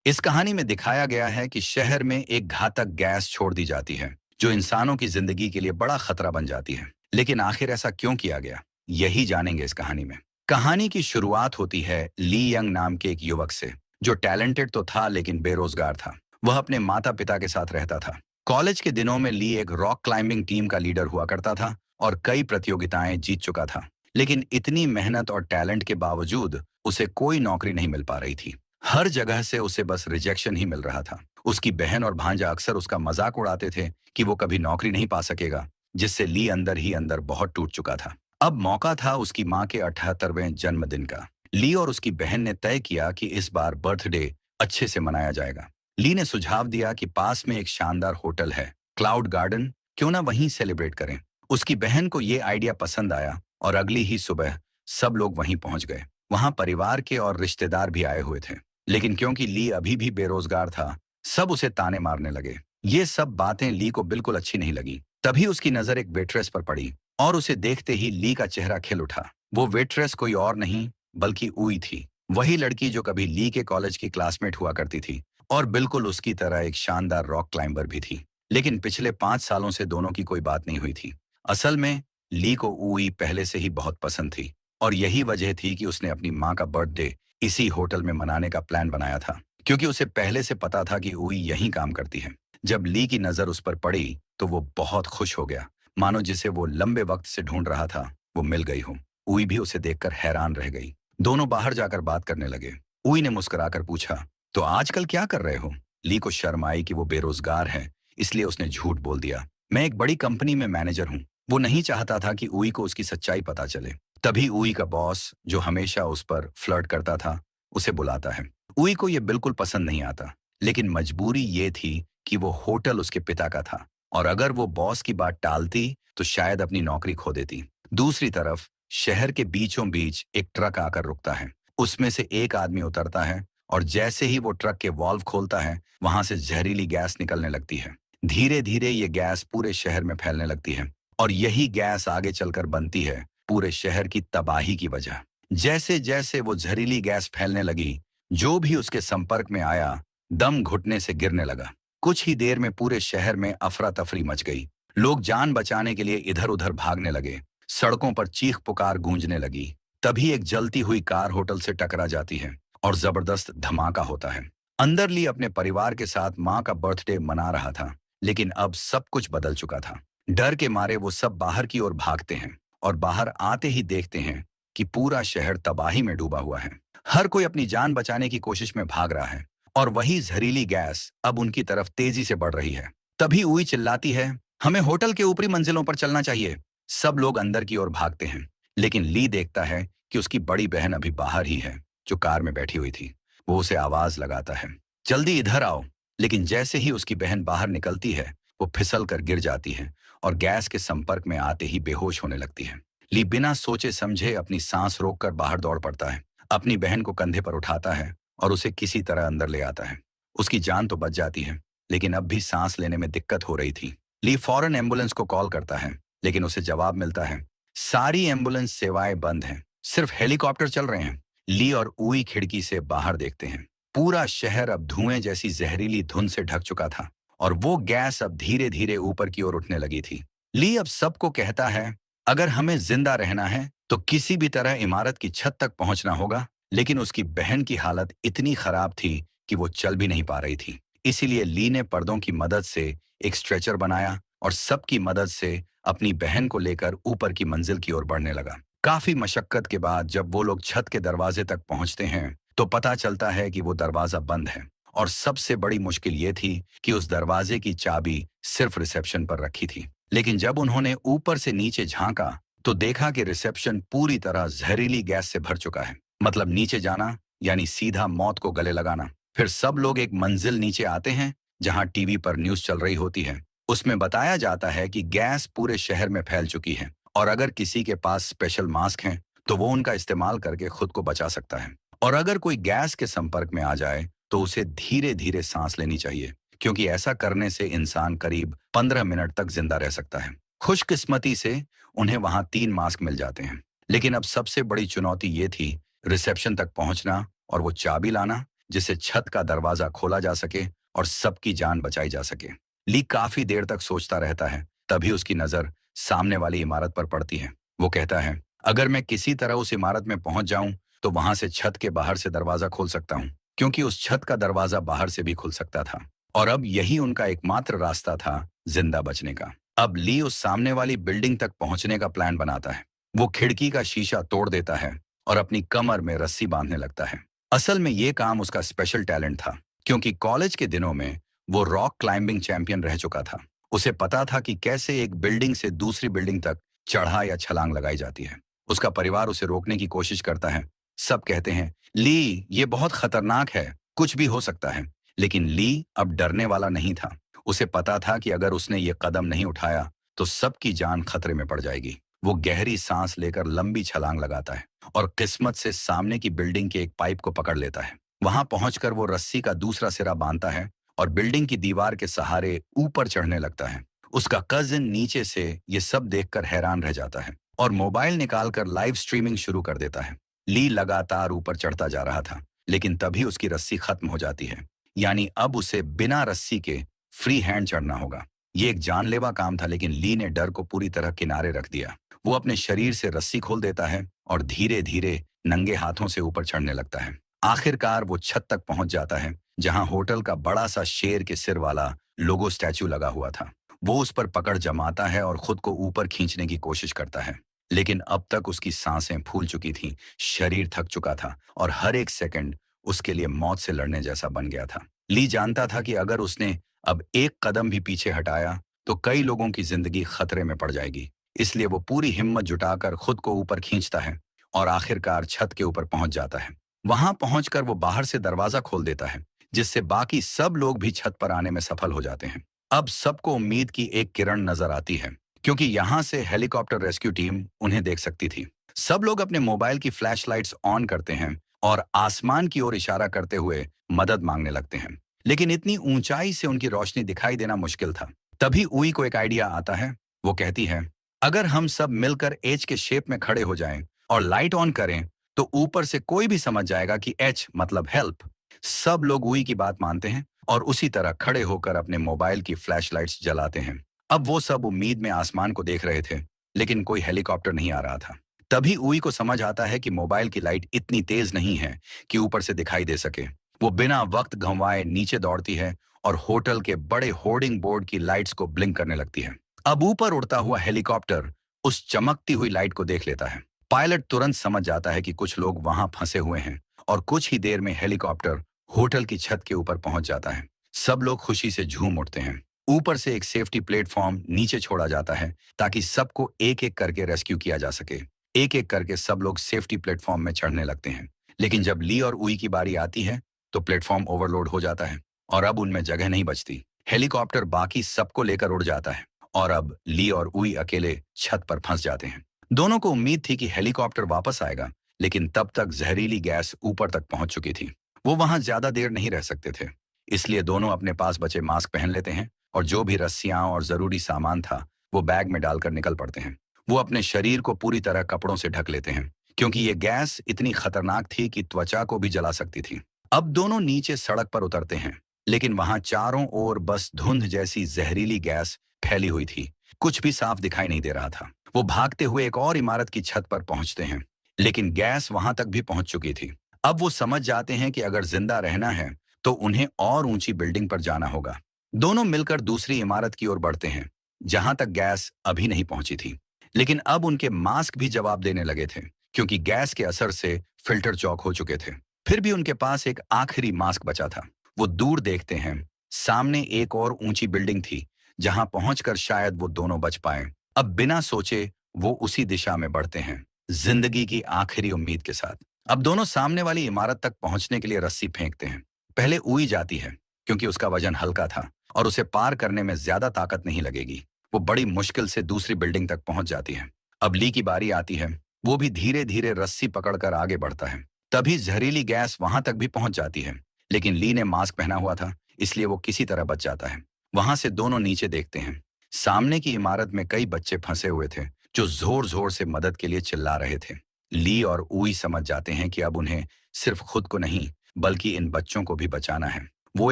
इस कहानी में दिखाया गया है कि शहर में एक घातक गैस छोड़ दी जाती है जो इंसानों की जिंदगी के लिए बड़ा खतरा बन जाती है। लेकिन आखिर ऐसा क्यों किया गया, यही जानेंगे इस कहानी में। कहानी की शुरुआत होती है ली यंग नाम के एक युवक से, जो टैलेंटेड तो था लेकिन बेरोजगार था। वह अपने माता पिता के साथ रहता था। कॉलेज के दिनों में ली एक रॉक क्लाइंबिंग टीम का लीडर हुआ करता था और कई प्रतियोगिताएं जीत चुका था। लेकिन इतनी मेहनत और टैलेंट के बावजूद उसे कोई नौकरी नहीं मिल पा रही थी। हर जगह से उसे बस रिजेक्शन ही मिल रहा था। उसकी बहन और भांजा अक्सर उसका मजाक उड़ाते थे कि वो कभी नौकरी नहीं पा सकेगा, जिससे ली अंदर ही अंदर बहुत टूट चुका था। अब मौका था उसकी माँ के 78वें जन्मदिन का। ली और उसकी बहन ने तय किया कि इस बार बर्थडे अच्छे से मनाया जाएगा। ली ने सुझाव दिया कि पास में एक शानदार होटल है, क्लाउड गार्डन, क्यों ना वहीं सेलिब्रेट करें। उसकी बहन को ये आइडिया पसंद आया और अगली ही सुबह सब लोग वहीं पहुंच गए। वहां परिवार के और रिश्तेदार भी आए हुए थे। लेकिन क्योंकि ली अभी भी बेरोजगार था, सब उसे ताने मारने लगे। ये सब बातें ली को बिल्कुल अच्छी नहीं लगी। तभी उसकी नजर एक वेट्रेस पर पड़ी और उसे देखते ही ली का चेहरा खिल उठा। वो वेट्रेस कोई और नहीं बल्कि उई थी, वही लड़की जो कभी ली के कॉलेज की क्लासमेट हुआ करती थी और बिल्कुल उसकी तरह एक शानदार रॉक क्लाइंबर भी थी। लेकिन पिछले 5 सालों से दोनों की कोई बात नहीं हुई थी। असल में ली को उई पहले से ही बहुत पसंद थी और यही वजह थी कि उसने अपनी माँ का बर्थडे इसी होटल में मनाने का प्लान बनाया था, क्योंकि उसे पहले से पता था कि उई यहीं काम करती है। जब ली की नजर उस पर पड़ी तो वो बहुत खुश हो गया, मानो जिसे वो लंबे वक्त से ढूंढ रहा था वो मिल गई हो। उई भी उसे देखकर हैरान रह गई। दोनों बाहर जाकर बात करने लगे। उई ने मुस्कुराकर पूछा, तो आजकल क्या कर रहे हो? ली को शर्म आई कि वो बेरोजगार है, इसलिए उसने झूठ बोल दिया, मैं एक बड़ी कंपनी में मैनेजर हूँ। वो नहीं चाहता था कि उई को उसकी सच्चाई पता चले। तभी उई का बॉस, जो हमेशा उस पर फ्लर्ट करता था, उसे बुलाता है। उई को ये बिल्कुल पसंद नहीं आता, लेकिन मजबूरी ये थी कि वो होटल उसके पिता का था और अगर वो बॉस की बात टालती तो शायद अपनी नौकरी खो देती। दूसरी तरफ शहर के बीचों बीच एक ट्रक आकर रुकता है। उसमें से एक आदमी उतरता है और जैसे ही वो ट्रक के वॉल्व खोलता है, वहां से जहरीली गैस निकलने लगती है। धीरे धीरे ये गैस पूरे शहर में फैलने लगती है और यही गैस आगे चलकर बनती है पूरे शहर की तबाही की वजह। जैसे जैसे वो जहरीली गैस फैलने लगी, जो भी उसके संपर्क में आया दम घुटने से गिरने लगा। कुछ ही देर में पूरे शहर में अफरा तफरी मच गई। लोग जान बचाने के लिए इधर उधर भागने लगे। सड़कों पर चीख पुकार गूंजने लगी। तभी एक जलती हुई कार होटल से टकरा जाती है और जबरदस्त धमाका होता है। अंदर ली अपने परिवार के साथ माँ का बर्थडे मना रहा था, लेकिन अब सब कुछ बदल चुका था। डर के मारे वो सब बाहर की ओर भागते हैं और बाहर आते ही देखते हैं कि पूरा शहर तबाही में डूबा हुआ है। हर कोई अपनी जान बचाने की कोशिश में भाग रहा है और वही जहरीली गैस अब उनकी तरफ तेजी से बढ़ रही है। तभी उई चिल्लाती है, हमें होटल के ऊपरी मंजिलों पर चलना चाहिए। सब लोग अंदर की ओर भागते हैं, लेकिन ली देखता है कि उसकी बड़ी बहन अभी बाहर ही है, जो कार में बैठी हुई थी। वो उसे आवाज लगाता है, जल्दी इधर आओ। लेकिन जैसे ही उसकी बहन बाहर निकलती है, वो फिसल कर गिर जाती है और गैस के संपर्क में आते ही बेहोश होने लगती है। ली बिना सोचे समझे अपनी सांस रोककर बाहर दौड़ पड़ता है, अपनी बहन को कंधे पर उठाता है और उसे किसी तरह अंदर ले आता है। उसकी जान तो बच जाती है, लेकिन अब भी सांस लेने में दिक्कत हो रही थी। ली फौरन एम्बुलेंस को कॉल करता है, लेकिन उसे जवाब मिलता है, सारी एम्बुलेंस सेवाएं बंद हैं, सिर्फ हेलीकॉप्टर चल रहे हैं। ली और उई खिड़की से बाहर देखते हैं। पूरा शहर अब धुएं जैसी जहरीली धुंध से ढक चुका था और वो गैस अब धीरे धीरे ऊपर की ओर उठने लगी थी। ली अब सबको कहता है, अगर हमें जिंदा रहना है तो किसी भी तरह इमारत की छत तक पहुंचना होगा। लेकिन उसकी बहन की हालत इतनी खराब थी कि वो चल भी नहीं पा रही थी। इसीलिए ली ने पर्दों की मदद से एक स्ट्रेचर बनाया और सबकी मदद से अपनी बहन को लेकर ऊपर की मंजिल की ओर बढ़ने लगा। काफी मशक्कत के बाद जब वो लोग छत के दरवाजे तक पहुंचते हैं तो पता चलता है कि वो दरवाजा बंद है और सबसे बड़ी मुश्किल ये थी कि उस दरवाजे की चाबी सिर्फ रिसेप्शन पर रखी थी। लेकिन जब उन्होंने ऊपर से नीचे झांका तो देखा कि रिसेप्शन पूरी तरह जहरीली गैस से भर चुका है। मतलब नीचे जाना यानी सीधा मौत को गले लगाना। फिर सब लोग एक मंजिल नीचे आते हैं जहां टीवी पर न्यूज चल रही होती है। उसमें बताया जाता है कि गैस पूरे शहर में फैल चुकी है और अगर किसी के पास स्पेशल मास्क हैं तो वो उनका इस्तेमाल करके खुद को बचा सकता है। और अगर कोई गैस के संपर्क में आ जाए तो उसे धीरे धीरे सांस लेनी चाहिए, क्योंकि ऐसा करने से इंसान करीब 15 मिनट तक जिंदा रह सकता है। खुशकिस्मती से उन्हें वहां 3 मास्क मिल जाते हैं। लेकिन अब सबसे बड़ी चुनौती ये थी रिसेप्शन तक पहुंचना और वो चाबी लाना जिससे छत का दरवाजा खोला जा सके और सबकी जान बचाई जा सके। ली काफी देर तक सोचता रहता है, तभी उसकी नजर सामने वाली इमारत पर पड़ती है। वो कहता है, अगर मैं किसी तरह उस इमारत में पहुंच जाऊं तो वहां से छत के बाहर से दरवाजा खोल सकता हूं, क्योंकि उस छत का दरवाजा बाहर से भी खुल सकता था और अब यही उनका एकमात्र रास्ता था जिंदा बचने का। अब ली उस सामने वाली बिल्डिंग तक पहुंचने का प्लान बनाता है। वो खिड़की का शीशा तोड़ देता है और अपनी कमर में रस्सी बांधने लगता है। असल में ये काम उसका स्पेशल टैलेंट था, क्योंकि कॉलेज के दिनों में वो रॉक क्लाइंबिंग चैंपियन रह चुका था। उसे पता था कि कैसे एक बिल्डिंग से दूसरी बिल्डिंग तक चढ़ा या छलांग लगाई जाती है। उसका परिवार उसे रोकने की कोशिश करता है। सब कहते हैं, ली ये बहुत खतरनाक है, कुछ भी हो सकता है। लेकिन ली अब डरने वाला नहीं था। उसे पता था कि अगर उसने ये कदम नहीं उठाया तो सबकी जान खतरे में पड़ जाएगी। वो गहरी सांस लेकर लंबी छलांग लगाता है और किस्मत से सामने की बिल्डिंग के एक पाइप को पकड़ लेता है। वहां पहुंचकर वो रस्सी का दूसरा सिरा बांधता है और बिल्डिंग की दीवार के सहारे ऊपर चढ़ने लगता है। उसका कजिन नीचे से ये सब देखकर हैरान रह जाता है और मोबाइल निकालकर लाइव स्ट्रीमिंग शुरू कर देता है। ली लगातार ऊपर चढ़ता जा रहा था, लेकिन तभी उसकी रस्सी खत्म हो जाती है। यानी अब उसे बिना रस्सी के फ्री हैंड चढ़ना होगा। ये एक जानलेवा काम था, लेकिन ली ने डर को पूरी तरह किनारे रख दिया। वो अपने शरीर से रस्सी खोल देता है और धीरे धीरे नंगे हाथों से ऊपर चढ़ने लगता है। आखिरकार वो छत तक पहुंच जाता है, जहां होटल का बड़ा सा शेर के सिर वाला लोगो स्टैचू लगा हुआ था। वो उस पर पकड़ जमाता है और खुद को ऊपर खींचने की कोशिश करता है, लेकिन अब तक उसकी सांसें फूल चुकी थीं, शरीर थक चुका था और हर एक सेकंड उसके लिए मौत से लड़ने जैसा बन गया था। ली जानता था कि अगर उसने अब एक कदम भी पीछे हटाया तो कई लोगों की जिंदगी खतरे में पड़ जाएगी। इसलिए वो पूरी हिम्मत जुटाकर खुद को ऊपर खींचता है और आखिरकार छत के ऊपर पहुंच जाता है। वहां पहुंचकर वो बाहर से दरवाजा खोल देता है, जिससे बाकी सब लोग भी छत पर आने में सफल हो जाते हैं। अब सबको उम्मीद की एक किरण नजर आती है, क्योंकि यहाँ से हेलीकॉप्टर रेस्क्यू टीम उन्हें देख सकती थी। सब लोग अपने मोबाइल की फ्लैशलाइट्स ऑन करते हैं और आसमान की ओर इशारा करते हुए मदद मांगने लगते हैं, लेकिन इतनी ऊंचाई से उनकी रोशनी दिखाई देना मुश्किल था। तभी उई को एक आइडिया आता है। वो कहती है, अगर हम सब मिलकर एच के शेप में खड़े हो जाएं और लाइट ऑन करें तो ऊपर से कोई भी समझ जाएगा कि एच मतलब हेल्प। सब लोग उई की बात मानते हैं और उसी तरह खड़े होकर अपने मोबाइल की फ्लैशलाइट्स जलाते हैं। अब वो सब उम्मीद में आसमान को देख रहे थे, लेकिन कोई हेलीकॉप्टर नहीं आ रहा था। तभी उई को समझ आता है कि मोबाइल की लाइट इतनी तेज नहीं है कि ऊपर से दिखाई दे सके। वो बिना वक्त गंवाए नीचे दौड़ती है और होटल के बड़े होर्डिंग बोर्ड की लाइट्स को ब्लिंक करने लगती है। अब ऊपर उड़ता हुआ हेलीकॉप्टर उस चमकती हुई लाइट को देख लेता है। पायलट तुरंत समझ जाता है कि कुछ लोग वहां फंसे हुए हैं और कुछ ही देर में हेलीकॉप्टर होटल की छत के ऊपर पहुंच जाता है। सब लोग खुशी से झूम उठते हैं। ऊपर से एक सेफ्टी प्लेटफॉर्म नीचे छोड़ा जाता है ताकि सबको एक एक करके रेस्क्यू किया जा सके। एक एक करके सब लोग सेफ्टी प्लेटफॉर्म में चढ़ने लगते हैं, लेकिन जब ली और उई की बारी आती है तो प्लेटफॉर्म ओवरलोड हो जाता है और अब उनमें जगह नहीं बचती। हेलीकॉप्टर बाकी सबको लेकर उड़ जाता है और अब ली और उई अकेले छत पर फंस जाते हैं। दोनों को उम्मीद थी कि हेलीकॉप्टर वापस आएगा, लेकिन तब तक जहरीली गैस ऊपर तक पहुंच चुकी थी। वो वहां ज्यादा देर नहीं रह सकते थे, इसलिए दोनों अपने पास बचे मास्क पहन लेते हैं और जो भी रस्सियां और जरूरी सामान था वो बैग में डालकर निकल पड़ते हैं। वो अपने शरीर को पूरी तरह कपड़ों से ढक लेते हैं, क्योंकि ये गैस इतनी खतरनाक थी कि त्वचा को भी जला सकती थी। अब दोनों नीचे सड़क पर उतरते हैं, लेकिन वहां चारों ओर बस धुंध जैसी जहरीली गैस फैली हुई थी। कुछ भी साफ दिखाई नहीं दे रहा था। वो भागते हुए एक और इमारत की छत पर पहुंचते हैं, लेकिन गैस वहां तक भी पहुंच चुकी थी। अब वो समझ जाते हैं कि अगर जिंदा रहना है तो उन्हें और ऊंची बिल्डिंग पर जाना होगा। दोनों मिलकर दूसरी इमारत की ओर बढ़ते हैं, जहां तक गैस अभी नहीं पहुंची थी। लेकिन अब उनके मास्क भी जवाब देने लगे थे, क्योंकि गैस के असर से फिल्टर चौक हो चुके थे। फिर भी उनके पास एक आखिरी मास्क बचा था। वो दूर देखते हैं, सामने एक और ऊंची बिल्डिंग थी, जहां पहुंचकर शायद वो दोनों बच पाए। अब बिना सोचे वो उसी दिशा में बढ़ते हैं, जिंदगी की आखिरी उम्मीद के साथ। अब दोनों सामने वाली इमारत तक पहुंचने के लिए रस्सी फेंकते हैं। पहले उई जाती है, क्योंकि उसका वजन हल्का था और उसे पार करने में ज्यादा ताकत नहीं लगेगी। वो बड़ी मुश्किल से दूसरी बिल्डिंग तक पहुंच जाती है। अब ली की बारी आती है। वो भी धीरे धीरे रस्सी पकड़कर आगे बढ़ता है। तभी जहरीली गैस वहां तक भी पहुंच जाती है, लेकिन ली ने मास्क पहना हुआ था, इसलिए वो किसी तरह बच जाता है। वहां से दोनों नीचे देखते हैं। सामने की इमारत में कई बच्चे फंसे हुए थे, जो जोर जोर से मदद के लिए चिल्ला रहे थे। ली और उई समझ जाते हैं कि अब उन्हें सिर्फ खुद को नहीं बल्कि इन बच्चों को भी बचाना है। वो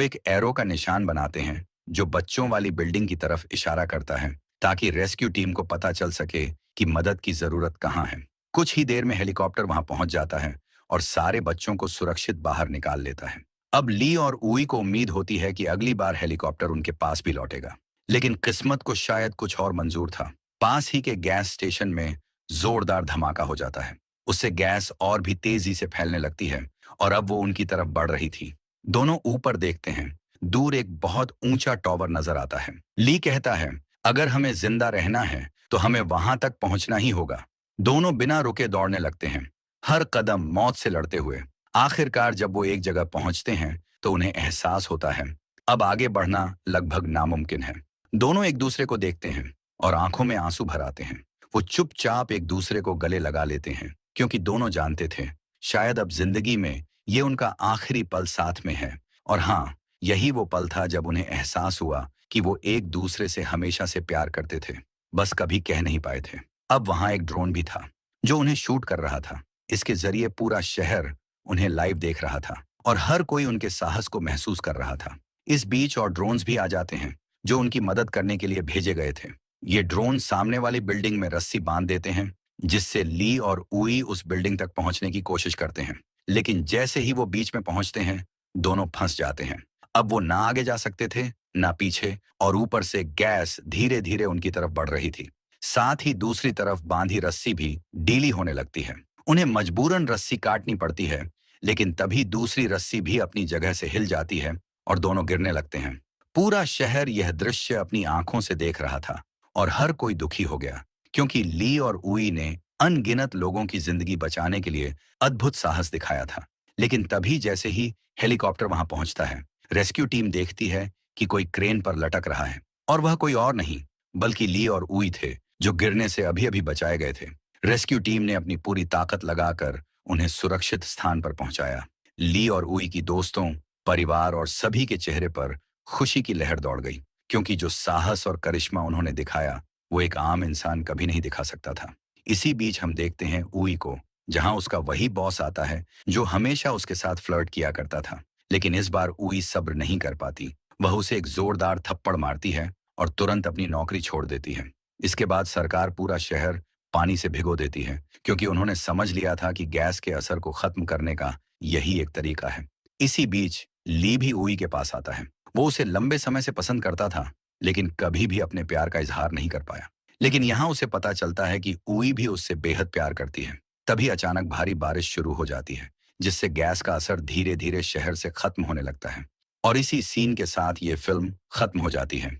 एक एरो का निशान बनाते हैं जो बच्चों वाली बिल्डिंग की तरफ इशारा करता है, ताकि रेस्क्यू टीम को पता चल सके कि मदद की जरूरत कहाँ है। कुछ ही देर में हेलीकॉप्टर वहां पहुंच जाता है और सारे बच्चों को सुरक्षित बाहर निकाल लेता है। अब ली और उई को उम्मीद होती है कि अगली बार हेलीकॉप्टर उनके पास भी लौटेगा, लेकिन किस्मत को शायद कुछ और मंजूर था। पास ही के गैस स्टेशन में जोरदार धमाका हो जाता है। उससे गैस और भी तेजी से फैलने लगती है और अब वो उनकी तरफ बढ़ रही थी। दोनों ऊपर देखते हैं। दूर एक बहुत ऊंचा टॉवर नजर आता है। ली कहता है, अगर हमें जिंदा रहना है तो हमें वहां तक पहुंचना ही होगा। दोनों बिना रुके दौड़ने लगते हैं, हर कदम मौत से लड़ते हुए। आखिरकार जब वो एक जगह पहुंचते हैं तो उन्हें एहसास होता है अब आगे बढ़ना लगभग नामुमकिन है। दोनों एक दूसरे को देखते हैं और आंखों में आंसू भर आते हैं। वो चुपचाप एक दूसरे को गले लगा लेते हैं, क्योंकि दोनों जानते थे शायद अब जिंदगी में ये उनका आखिरी पल साथ में है। और हाँ, यही वो पल था जब उन्हें एहसास हुआ कि वो एक दूसरे से हमेशा से प्यार करते थे, बस कभी कह नहीं पाए थे। अब वहां एक ड्रोन भी था जो उन्हें शूट कर रहा था। इसके जरिए पूरा शहर उन्हें लाइव देख रहा था और हर कोई उनके साहस को महसूस कर रहा था। इस बीच और ड्रोन्स भी आ जाते हैं जो उनकी मदद करने के लिए भेजे गए थे। ये ड्रोन सामने वाली बिल्डिंग में रस्सी बांध देते हैं, जिससे ली और उई उस बिल्डिंग तक पहुंचने की कोशिश करते हैं। लेकिन जैसे ही वो बीच में पहुंचते हैं, दोनों फंस जाते हैं। अब वो ना आगे जा सकते थे ना पीछे, और ऊपर से गैस धीरे धीरे उनकी तरफ बढ़ रही थी। साथ ही दूसरी तरफ बांधी रस्सी भी ढीली होने लगती है। उन्हें मजबूरन रस्सी काटनी पड़ती है, लेकिन तभी दूसरी रस्सी भी अपनी जगह से हिल जाती है और दोनों गिरने लगते हैं। पूरा शहर यह दृश्य अपनी आंखों से देख रहा था और हर कोई दुखी हो गया, क्योंकि ली और उई ने अनगिनत लोगों की जिंदगी बचाने के लिए अद्भुत साहस दिखाया था। लेकिन तभी जैसे ही हेलीकॉप्टर वहां पहुंचता है, रेस्क्यू टीम देखती है कि कोई क्रेन पर लटक रहा है, और वह कोई और नहीं बल्कि ली और उई थे, जो गिरने से अभी अभी बचाए गए थे। रेस्क्यू टीम ने अपनी पूरी ताकत लगाकर उन्हें सुरक्षित स्थान पर पहुंचाया। ली और उई की दोस्तों, परिवार और सभी के चेहरे पर खुशी की लहर दौड़ गई, क्योंकि जो साहस और करिश्मा उन्होंने दिखाया वो एक आम इंसान कभी नहीं दिखा सकता था। इसी बीच हम देखते हैं उई को, जहां उसका वही बॉस आता है जो हमेशा उसके साथ फ्लर्ट किया करता था। लेकिन इस बार उई सब्र नहीं कर पाती। वह उसे एक जोरदार थप्पड़ मारती है और तुरंत अपनी नौकरी छोड़ देती है। इसके बाद सरकार पूरा शहर पानी से भिगो देती है, क्योंकि उन्होंने समझ लिया था कि गैस के असर को खत्म करने का यही एक तरीका है। इसी बीच ली भी उई के पास आता है। वो उसे लंबे समय से पसंद करता था, लेकिन कभी भी अपने प्यार का इजहार नहीं कर पाया। लेकिन यहाँ उसे पता चलता है कि उई भी उससे बेहद प्यार करती है। तभी अचानक भारी बारिश शुरू हो जाती है, जिससे गैस का असर धीरे धीरे शहर से खत्म होने लगता है। और इसी सीन के साथ ये फिल्म खत्म हो जाती है।